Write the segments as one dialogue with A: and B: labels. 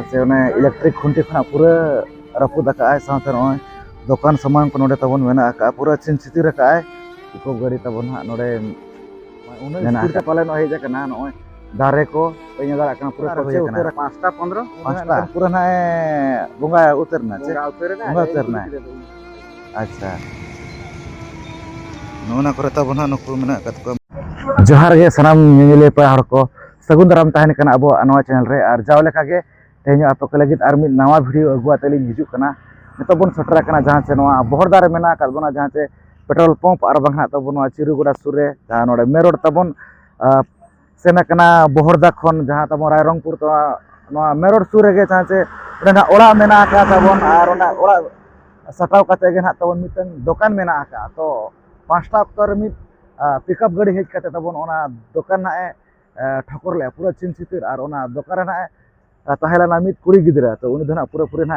A: से इलेक्ट्रिक खुंटी खुना पूरा रपुद साथ दुकान सामान को नोडे तबन मेना पूरा चिन चिती रखा पिकअप गाड़ी तबन हाँ नोडे मेना पाले हेजना नॉय दारे को पूरा
B: पाँचटा 15
A: पूरा ना बंगा उतरना उतरना अच्छा नोना करे तबन हाँ नुकु मेना जोहार गे सनाम निले पे हर को सगुन दाराम तहन कना अब नवा चैनल रे और जाव लेका गे तेज आप को लगित और मिद नवा वीडियो अगुआते लिंग हिजुक कना नितो बन सटरा कना जहां से नवा बहर दारे मेना का बना जहां से पेट्रोल पंप और बंगा तबन चिरुगुड़ा सुरे जहां नोडे मेरोड तबन सेना कना बहरदा खन जहां तबन रायरंगपुर तो नवा मेरोड सुरे गे जहां से ओना ओड़ा मेना का तबन और ओना ओड़ा सटाव कते गे ना तबन मितन दुकान मेना का तो 5टा अक्टर मिद पिकअप गाड़ी हेज कते तबन ओना दुकान ना ठकुर ले पूरा चिन चितिर और ओना दुकान ना तहलाना मिद कुड़ी गिदरा तो उनी धना पूरा पूरा ना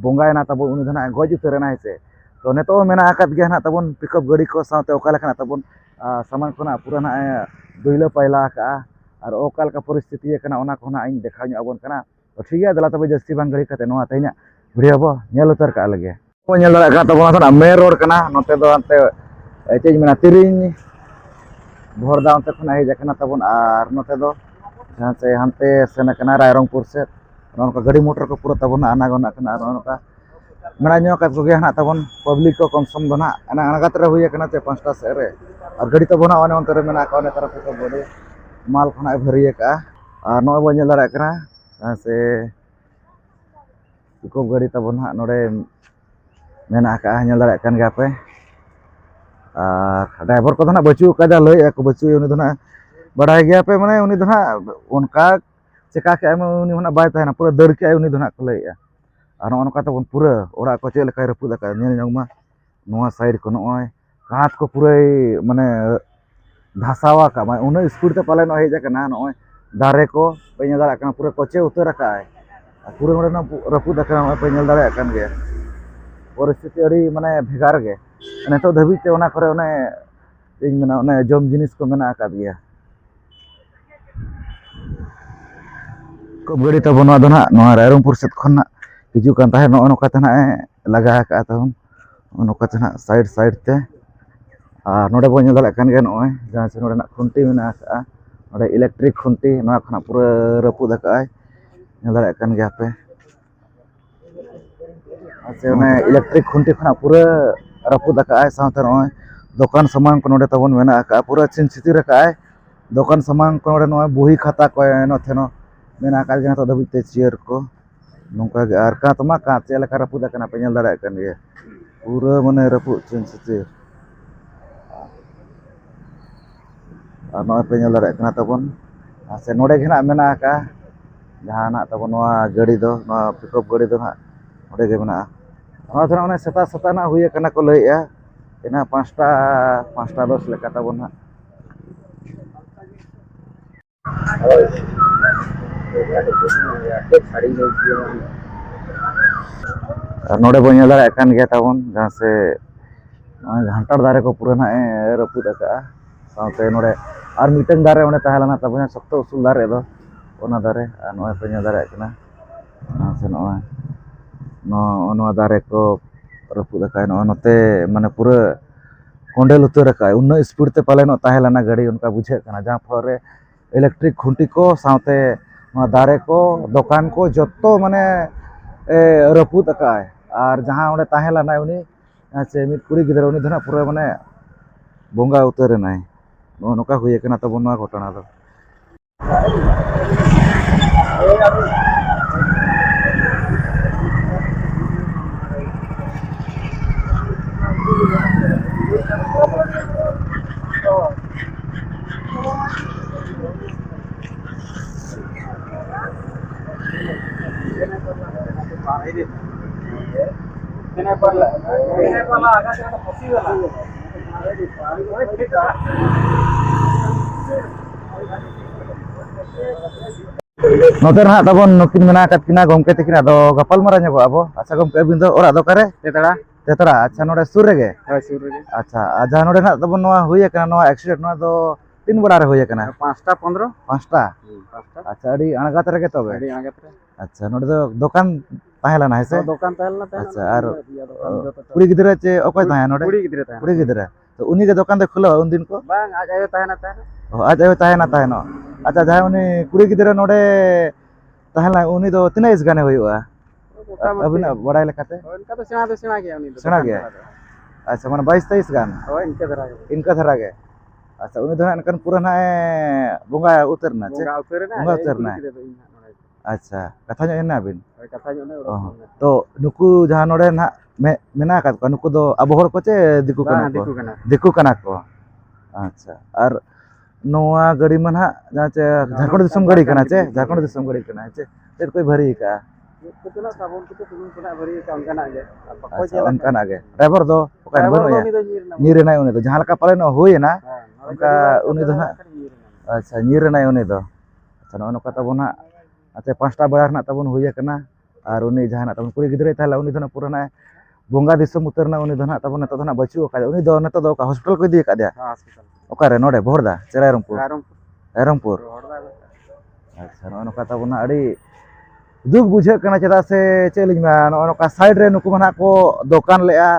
A: बंगायना तबन उनी धना गज उतरना से तो नेतो मेना आकात गे ना तबन पिकअप गाड़ी को साथे ओका लेखना तबन सामान को ना पूरा ना दुइला पाइला का और ओका लेका परिस्थिति कना ओना को ना इन देखा अबन कना तो ठीक है दला तबे जस्ती बांग गाड़ी कते नोआ तेना वीडियो बो नेल उतर का लगे को नेल दरा का तबन मेन रोड कना नोते दो अंते चेज मेना तिरिंग भोरदा अंते खना हेज कना तबन और नोते दो जहां से हंते सेना कना रायरंगपुर से नोनका गाड़ी मोटर को पूरा तबन आना गना कना नोनका मेना न्यो का गोगे हना तबन पब्लिक को कम सम दना अना अनागत रे हुए कना ते 5टा से रे और गाड़ी तबन ओने अंते रे मेना का ओने तरफ को बड़े माल खना भरिए का और नो बो नेल दरा कना जहां से पिकअप गाड़ी तबन हा नोडे मेना का नेल दरा कन गा पे ड्राइवर को ना बचू का लय को बचू उनी ना बड़ा गया पे माने उनी ना उनका चिका के उनी ना बाय तहना पूरा दर के उनी ना को लय और नका तबन पूरा ओरा को चेल का रपुद का नेल जंगमा नोआ साइड को नय कांच को पूरा माने धसावा का माने उन स्पीड ते पाले न हेज कना नय दारे को पे नेल दारा पूरा कोचे उतर का पूरा नोडे ना रपुद का पे नेल दारा कन गे परिस्थिति अड़ी माने भेगार गे नेतो धाबीते ओना करे ओने इन मेना ओने जम जिनिस को मेना का दिया कब गाड़ी तब नवा दो ना नवा रायरंगपुर सेत खन हिजु कान ताहे नो नोका तना लगा का तहन नोका तना साइड साइड ते आ नोडे बो नेल दला कान गे नय जहां से नोडे ना खुंटी मेना का नोडे इलेक्ट्रिक खुंटी नवा खना पूरा रपुद का नेल दला कान गे पे से ओने इलेक्ट्रिक खुंटी खना पूरा रपुद का साथ नय दुकान सामान को नोडे तबन मेना का पूरा चिन चिती रखा दुकान सामान को नोडे नय बोही खाता को नथे न मेना का गे तो दबिते चेयर को नोका गे आर का तमा का चेल का रपुद कना पे नेल दाड़ा कन गे पूरा माने रपुद चिन चिती और नय पे नेल दाड़ा कना तबन से नोडे गे ना मेना का जहां ना तबन नवा गाड़ी दो नवा पिकअप गाड़ी दो ना नोडे गे मेना ओना सेता सेता ना हुए कना को लय एना 5टा 10 लेका तबन हा नोडे बो नेल दाड़ा कान गे तबन जहां से घंटार दारे को पूरा ना रपुद का साथे नोडे और मिटन दारे ओने तहलाना तबन सख्त उसूल दारे दो ओना दारे आ नोय पे नेल दाड़ा कना से नोय नो दारे को रपुद का नोते माने पूरा कोंडेल उतर का उन स्पीड ते पाले न तहलाना गाड़ी उनका बुझे कना जहां फरे इलेक्ट्रिक खुंटी को साथे दारे को दुकान को जत्तो माने रपुद का और जहां ओने तहलाना उनी से मिद कुड़ी गिदरा उनी धना पूरा माने बंगा उतर नाय नोका हुए कना तब नवा घटना दो नोते ना तबन नकिन मेना कात किना गमके तकिना दो गपाल मारा ᱧᱚᱜᱚ आबो अच्छा गमके बिन दो ओरा दो करे तेतरा अच्छा नोडे सुर रे गे
B: हां सुर रे
A: अच्छा आजा नोडे ना तबन नवा हुए कना नवा एक्सीडेंट नवा दो तीन बड़ा रे होय kana
B: 5टा 15
A: 5टा
B: 5टा
A: अच्छा अड़ी अणगात रे tobe
B: ᱟᱹᱰᱤ ᱟᱸᱜᱮᱛ ᱨᱮ
A: अच्छा ᱱᱚᱰᱮ ᱫᱚ ᱫᱚᱠᱟᱱ ᱛᱟᱦᱮᱸ ᱞᱮᱱᱟ ᱦᱮᱸᱥᱮ
B: ᱫᱚᱠᱟᱱ ᱛᱟᱦᱮᱸ ᱞᱮᱱᱟ
A: ᱟᱪᱪᱷᱟ ᱟᱨ ᱠᱩᱲᱤ ᱜᱤᱫᱽᱨᱟᱹ ᱪᱮ ᱚᱠᱚᱭ ᱛᱟᱦᱮᱸ ᱱᱚᱰᱮ
B: ᱠᱩᱲᱤ ᱜᱤᱫᱽᱨᱟᱹ ᱛᱟᱦᱮᱸ
A: ᱠᱩᱲᱤ ᱜᱤᱫᱽᱨᱟᱹ ᱛᱚ ᱩᱱᱤ ᱜᱮ ᱫᱚᱠᱟन ᱫᱚ ᱠᱷᱩᱞᱟᱹᱣᱟ ᱩᱱ ᱫᱤन ᱠᱚ
B: ᱵᱟᱝ ᱟᱡ ᱟᱭᱳ ᱛᱟᱦᱮᱱᱟ
A: ᱟᱡ ᱟᱭᱳ ᱛᱟᱦᱮᱱᱟ ᱛᱟᱦᱮᱱᱚᱜ ᱟᱪᱪᱷᱟ ᱡᱟᱦᱟᱸᱭ ᱩᱱᱤ ᱠᱩᱲᱤ ᱜᱤᱫᱽᱨᱟᱹ ᱱᱚᱰᱮ ᱛᱟᱦᱮᱸ ᱞᱮᱱᱟ ᱩᱱᱤ ᱫᱚ ᱛᱤᱱᱟᱹᱜ ᱮᱡ ᱜᱟᱱᱮ ᱦᱩᱭᱩᱜᱼᱟ ᱟᱹᱵᱤᱱᱟᱜ ᱵᱟᱲᱟᱭ ᱞᱮᱠᱟᱛᱮ
B: ᱚᱱᱠᱟ ᱫᱚ ᱥᱮᱬᱟ ᱜᱮᱭᱟ ᱩᱱᱤ ᱫᱚ
A: ᱥᱮᱬᱟ ᱜᱮᱭᱟ ᱟᱪᱪᱷᱟ ᱢᱟᱱᱮ 22 23 ᱜᱟᱱ
B: ᱦᱳᱭ ᱤᱱᱠᱟᱹ ᱫᱷᱟᱨᱟ ᱜᱮ
A: इनका धरा गए अच्छा उन्हें धरा इनका पूरा ना बोंगा उतरना चे
B: ᱵᱚᱸᱜᱟ ᱩᱛᱟᱹᱨᱮᱱᱟ
A: ᱵᱚᱸᱜᱟ
B: ᱟᱡ ᱟᱭᱳ
A: ᱩᱛᱟᱹᱨ ᱱᱟᱭ
B: ᱠᱩᱞᱤ ᱠᱮᱫᱮ ᱫᱚ ᱤᱧ ᱦᱟᱸᱜ ᱱᱚᱰᱮ
A: अच्छा कथा ᱧᱚᱜ ᱮᱱᱟ ᱵᱤᱱ
B: ᱦᱳᱭ ᱠᱟᱛᱷᱟ ᱧᱚᱜ ᱱᱟ ᱚᱰᱚᱠ
A: तो नुकु जहाँ नोडे ना मेना का नुकु दो अब हर को चे दिकु कना
B: ᱵᱟᱝ
A: को
B: ᱫᱤᱠᱩ ᱠᱟᱱᱟ
A: दिकु कना को अच्छा और नोआ गड़ी मन हा जहाँ चे झारखंड दिसम गड़ी कना चे झारखंड दिसम गड़ी कना चे तेर कोई भरी का
B: ᱠᱚᱛᱮᱱᱟᱜ ᱥᱟᱵᱚᱱ ᱠᱚᱛᱮ ᱥᱩᱱᱩᱢ ᱠᱚᱱᱟᱜ ᱵᱷᱟᱹᱨᱤ ᱠᱟ ᱚᱱᱠᱟᱱᱟᱜ ᱜᱮ ᱟᱨ ᱵᱟᱠᱚ
A: अच्छा
B: ᱧᱮᱞ
A: उनका नागे ड्राइवर दो ओका
B: ᱰᱨᱟᱭᱵᱷᱟᱨ
A: बनो
B: ᱫᱚ
A: या
B: ᱩᱱᱤ ᱫᱚ ᱧᱤᱨ ᱮᱱᱟ
A: नीरे नाय उन्हें तो जहाँ लका पाले न होई ना
B: ᱦᱮᱸ
A: उनका उन्हें तो ना अच्छा नीरे नाय उन्हें तो अच्छा नो कता बोना अच्छा 5टा बड़ा ना तबन हुई कना और उन्हें जहाँ तबन कुड़ी गिद्रे थाला उन्हें तो ना पूरा ना बोंगा दिसम उतरना उन्हें तो ना तबन तो ना बचू का उन्हें दो न तो हॉस्पिटल को दिए का दिया ओकारे नोडे बोरदा चेरायरमपुर रायरमपुर अच्छा नो कता बोना अड़ी दुख बुझे कना चेदा से चेलिंग मा नो का साइड रे नुकु मना को दुकान लेआ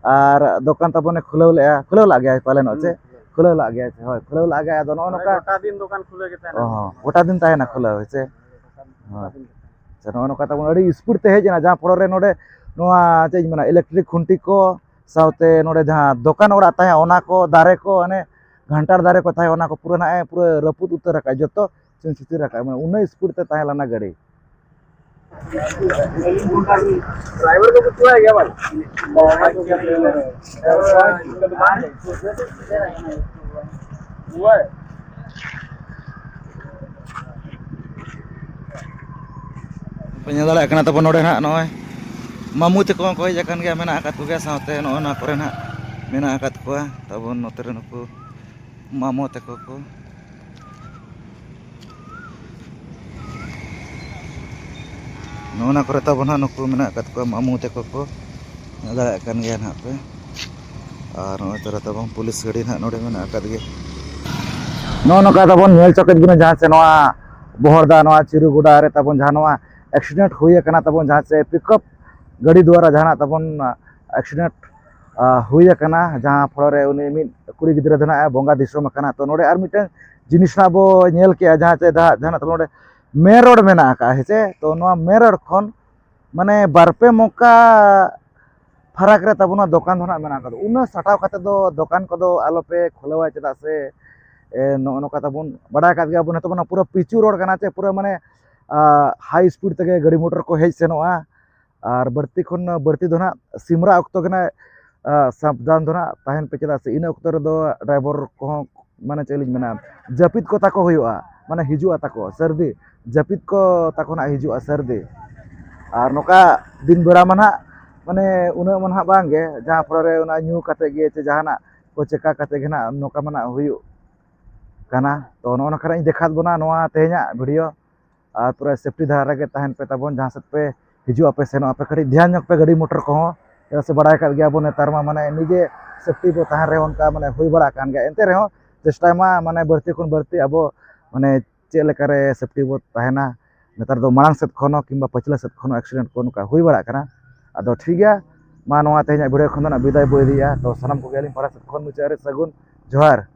A: और दुकान तबने खुलौ ला गया पाले नो से खुलौ ला गया होय खुलौ ला गया दो नो का
B: गोटा दिन दुकान खुले के ताना
A: गोटा दिन ताहे ना खुलौ से नो कता बोन अड़ी स्पीड ते हेजना जहां पड़ो रे नोडे नोआ चेज मना इलेक्ट्रिक खुंटी को साउते नोडे जहां दुकान ओड़ा ताहे ओना को दारे को अने घंटार दारे को ताहे ओना को पूरा ना पूरा रपुत उतर रखा जतो चिंचिति रखा माने उन्हें स्पीड ते ताहे लाना गाड़ी
B: ड्राइवर को पूछा है क्या भाई हुआ है
A: पेnyala kena tapon node na noy mamu te ko hej akan ge mena akat ko ge saute no na kore na mena akat ko tabon notere nuku mamu te ko no na kore tabon ha nuku mena akat ko mamu te ko nyala akan ge na pe ar no tera tabon pulis gadi na node mena akat ge no no ka tabon nyel choket guna jahan se noa bohorda noa chiruguda re tabon jahan noa accident हुई कना तबन जहाँ से pickup गाड़ी द्वारा जहाँ तबन accident हुई कना जहाँ फल उनी मिद कुड़ी गिद्रा दना बोंगा दिसम कना तो नोडे आर मिटे जिनिस ना बो नेल के जहाँ से जहाँ तब नोडे मेन रोड मेना का हेचे तो नोआ मेन रोड खन माने बारपे मौका फराक रे तबना दुकान धना मेना का उन सटाव कते दो दुकान को दो आलोपे खोलवा चदा से नो नो का तबन बड़ा का गया बन तबना पूरा पिचू रोड कना चे पूरा माने हाई स्पीड तक गाड़ी मोटर को हेज सेनोआ और बढ़ती खन बढ़ती दो ना सिमरा अक्तो के ना सावधान दो ना ताहन पे चला से इन अक्तो रे दो ड्राइवर को माने चलिज मेना जपित को ताको हुआ माने हिजुआ ताको सर्दी जपित को ताको ना हिजुआ सर्दी और नोका दिन बेड़ा मना माने उना मन हा बांगे जहां फरे उना न्यू कते गे चे जहाना को चेका कते गे ना नोका मना हुयु काना तो नो नखरा देखात बना नोआ तेहना वीडियो और पूरा सेफ्टी धारा के तहन पे तबन जहाँ से पे हिजू पे सेनो पे कड़ी ध्यान पे गाड़ी मोटर को हो से बड़ा कर गया बोने तारमा माने निजे सेफ्टी को तहन रे उनका माने हुई बड़ा कान गया एंते रहो चेष्टा मा माने बढ़ती खुन बढ़ती अब माने चे लेकारे सेफ्टी बो तहना नेतार दो मांग सेत खनो किंबा पछला सेत खनो एक्सीडेंट को नुका हुई बड़ा कना अदो ठीक गया मा नोआ तेहना वीडियो खन ना विदाय बो दिया तो सनम को गेलिन पारा सेत खन मुचारे सगुन जोहार।